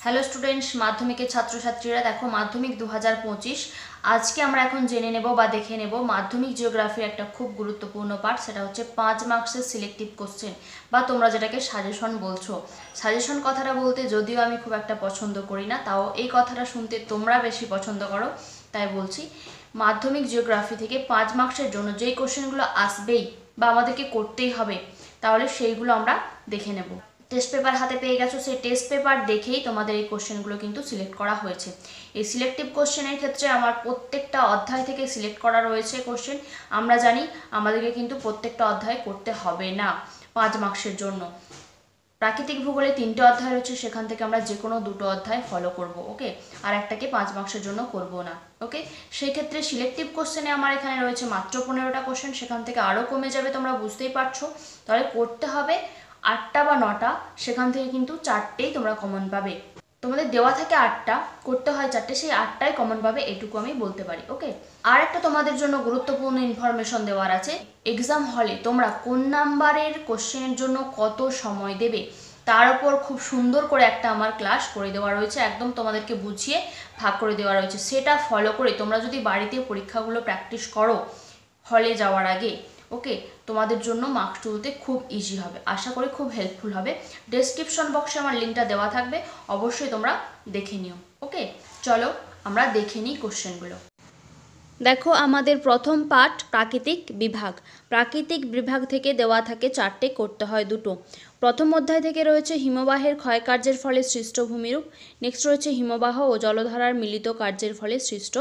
Hello students, মাধ্যমিকের ছাত্রছাত্রীরা দেখো মাধ্যমিক 2025 আজকে আমরা এখন জেনে নেব বা দেখে নেব মাধ্যমিক জিওগ্রাফির একটা খুব গুরুত্বপূর্ণ পার্ট। সেটা হচ্ছে 5 মার্কসের সিলেক্টিভ কোশ্চেন বা তোমরা যেটাকে সাজেশন বলছো। সাজেশন কথাটা বলতে যদিও আমি খুব একটা পছন্দ করি না, তাও এই কথাটা শুনতে তোমরা বেশি পছন্দ করো, তাই বলছি। মাধ্যমিক জিওগ্রাফি থেকে 5 মার্কসের জন্য যেই কোশ্চেনগুলো আসবেই বা আমাদেরকে করতেই হবে, তাহলে সেইগুলো আমরা দেখে নেব। টেস্ট পেপার হাতে পেয়ে গেছো, সেই টেস্ট পেপার দেখেই তোমাদের এই কোশ্চেনগুলো কিন্তু সিলেক্ট করা হয়েছে। এই সিলেক্টিভ কোশ্চেনের ক্ষেত্রে আমার প্রত্যেকটা অধ্যায় থেকে সিলেক্ট করা রয়েছে কোশ্চেন। আমরা জানি আমাদেরকে কিন্তু প্রত্যেকটা অধ্যায় করতে হবে না 5 মার্কসের জন্য। প্রাকৃতিক ভূগোলে 3টে অধ্যায় রয়েছে, সেখান থেকে আমরা যে কোনো 2টো অধ্যায় ফলো করব, ওকে। আর একটাকে 5 মার্কসের জন্য করব না, ওকে। সেই ক্ষেত্রে সিলেক্টিভ কোশ্চেনে আমার এখানে রয়েছে মাত্র 15টা কোশ্চেন, সেখান থেকে আরও কমে যাবে, তোমরা বুঝতেই পারছো। তাহলে করতে হবে 8টা বা 9টা, সেখান থেকে কিন্তু 4টেই তোমরা কমন পাবে। তোমাদের দেওয়া থাকে 8টা, করতে হয় 4টে, সেই 8টাই কমন পাবে, এটুকু আমি বলতে পারি, ওকে। আর একটা তোমাদের জন্য গুরুত্বপূর্ণ ইনফরমেশন দেওয়ার আছে। এক্সাম হলে তোমরা কোন নাম্বারের কোশ্চেনের জন্য কত সময় দেবে তার উপর খুব সুন্দর করে একটা আমার ক্লাস করে দেওয়া রয়েছে, একদম তোমাদেরকে বুঝিয়ে ভাগ করে দেওয়া রয়েছে। সেটা ফলো করে তোমরা যদি বাড়িতে পরীক্ষাগুলো প্র্যাকটিস করো হলে যাওয়ার আগে, ওকে, তোমাদের জন্য মার্কস তুলতে খুব ইজি হবে, আশা করি খুব হেল্পফুল হবে। ডেসক্রিপশন বক্সে আমার লিঙ্কটা দেওয়া থাকবে, অবশ্যই তোমরা দেখে নিও, ওকে। চলো আমরা দেখে নিই কোশ্চেনগুলো। দেখো আমাদের প্রথম পার্ট প্রাকৃতিক বিভাগ। প্রাকৃতিক বিভাগ থেকে দেওয়া থাকে 4টে, করতে হয় 2টো। প্রথম অধ্যায় থেকে রয়েছে হিমবাহের ক্ষয়কার্যের ফলে সৃষ্ট ভূমিরূপ। নেক্সট রয়েছে হিমবাহ ও জলধারার মিলিত কার্যের ফলে সৃষ্ট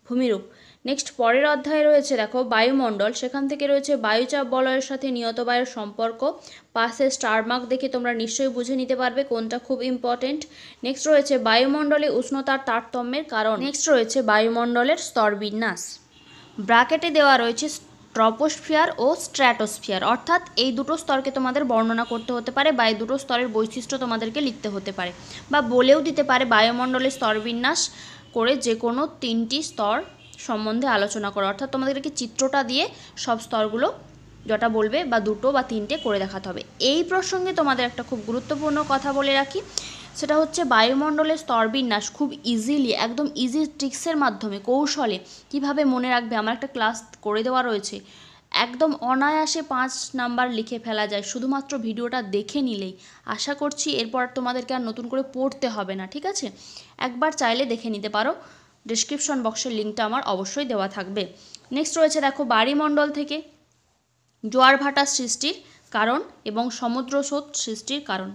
ভূমিরূপ। নেক্সট পরের অধ্যায়ে রয়েছে দেখো বায়ুমণ্ডল, সেখান থেকে রয়েছে বায়ুচাপ বলয়ের সাথে নিয়ত বায়ুর সম্পর্ক। পাশে স্টার মার্ক দেখে তোমরা নিশ্চয়ই বুঝে নিতে পারবে কোনটা খুব ইম্পর্টেন্ট। নেক্সট রয়েছে বায়ুমণ্ডলে উষ্ণতার তারতম্যের কারণ। নেক্সট রয়েছে বায়ুমণ্ডলের স্তরবিন্যাস। ব্র্যাকেটে দেওয়া রয়েছে ট্রপোস্ফিয়ার ও স্ট্র্যাটোস্ফিয়ার, অর্থাৎ এই দুটো স্তরকে তোমাদের বর্ণনা করতে হতে পারে বা এই দুটো স্তরের বৈশিষ্ট্য তোমাদেরকে লিখতে হতে পারে, বা বলেও দিতে পারে বায়ুমণ্ডলের স্তরবিন্যাস করে যে কোনো 3টি স্তর সম্বন্ধে আলোচনা করো, অর্থাৎ তোমাদেরকে চিত্রটা দিয়ে সব স্তরগুলো যেটা বলবে বা 2টো বা 3টে করে দেখাতে হবে। এই প্রসঙ্গে তোমাদের একটা খুব গুরুত্বপূর্ণ কথা বলে রাখি, সেটা হচ্ছে বায়ুমণ্ডলের স্তরবিন্যাস খুব ইজিলি, একদম ইজি ট্রিক্সের মাধ্যমে কৌশলে কিভাবে মনে রাখবে আমার একটা ক্লাস করে দেওয়া রয়েছে। একদম অনায়াসে 5 নাম্বার লিখে ফেলা যায় শুধুমাত্র ভিডিওটা দেখে নিলেই। আশা করছি এরপর তোমাদেরকে আর নতুন করে পড়তে হবে না, ঠিক আছে। একবার চাইলে দেখে নিতে পারো, ডেসক্রিপশন বক্সের লিঙ্কটা আমার অবশ্যই দেওয়া থাকবে। নেক্সট রয়েছে দেখো বায়ুমণ্ডল থেকে জোয়ার ভাটা সৃষ্টির কারণ এবং সমুদ্র স্রোত সৃষ্টির কারণ।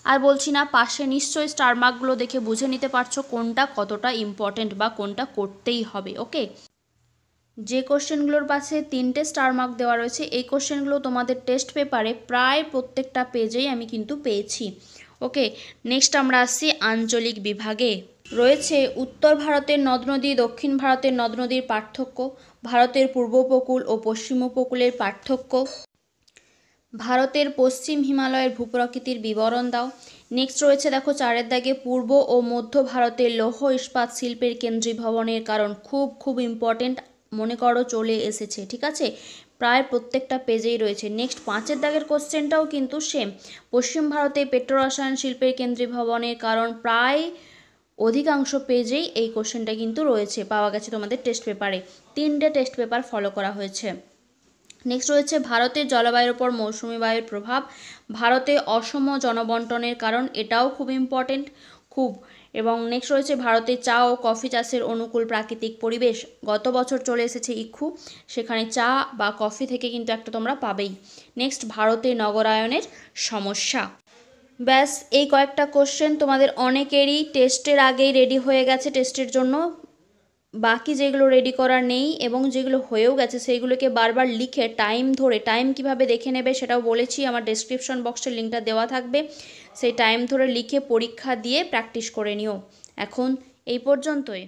আর বলছি না, পাশে নিশ্চয়ই স্টার মার্কগুলো দেখে বুঝে নিতে পারছো কোনটা কতটা ইম্পর্টেন্ট বা কোনটা করতেই হবে, ওকে। যে কোশ্চেনগুলোর পাশে 3টে স্টার মার্ক দেওয়া রয়েছে, এই কোশ্চেনগুলো তোমাদের টেস্ট পেপারে প্রায় প্রত্যেকটা পেজেই আমি কিন্তু পেয়েছি, ওকে। নেক্সট আমরা আসছি আঞ্চলিক বিভাগে। রয়েছে উত্তর ভারতের নদ নদী, দক্ষিণ ভারতের নদ নদীর পার্থক্য, ভারতের পূর্ব উপকূল ও পশ্চিম উপকূলের পার্থক্য, ভারতের পশ্চিম হিমালয়ের ভূপ্রকৃতির বিবরণ দাও। নেক্সট রয়েছে দেখো 4এর দাগে পূর্ব ও মধ্য ভারতের লৌহ ইস্পাত শিল্পের কেন্দ্রীভবনের কারণ। খুব খুব ইম্পর্টেন্ট, মনে করো চলে এসেছে, ঠিক আছে, প্রায় প্রত্যেকটা পেজেই রয়েছে। নেক্সট 5এর দাগের কোশ্চেনটাও কিন্তু সেম, পশ্চিম ভারতে পেট্রোরসায়ন শিল্পের কেন্দ্রীভবনের কারণ। প্রায় অধিকাংশ পেজেই এই কোশ্চেনটা কিন্তু রয়েছে, পাওয়া গেছে তোমাদের টেস্ট পেপারে। 3টে টেস্ট পেপার ফলো করা হয়েছে। নেক্সট রয়েছে ভারতের জলবায়ুর উপর মৌসুমি বায়ুর প্রভাব, ভারতে অসম জনবন্টনের কারণ, এটাও খুব ইম্পর্টেন্ট খুব। এবং নেক্সট রয়েছে ভারতে চা ও কফি চাষের অনুকূল প্রাকৃতিক পরিবেশ। গত বছর চলে এসেছে ইক্ষু, সেখানে চা বা কফি থেকে কিন্তু একটা তোমরা পাবেই। নেক্সট ভারতে নগরায়নের সমস্যা। ব্যাস এই কয়েকটা কোশ্চেন তোমাদের অনেকেরই টেস্টের আগেই রেডি হয়ে গেছে টেস্টের জন্য, বাকি যেগুলো রেডি করা নেই এবং যেগুলো হয়েও গেছে সেইগুলোকে বারবার লিখে টাইম ধরে, টাইম কিভাবে দেখে নেবে সেটাও বলেছি, আমার ডেসক্রিপশন বক্সের লিঙ্কটা দেওয়া থাকবে, সেই টাইম ধরে লিখে পরীক্ষা দিয়ে প্র্যাকটিস করে নিও। এখন এই পর্যন্তই।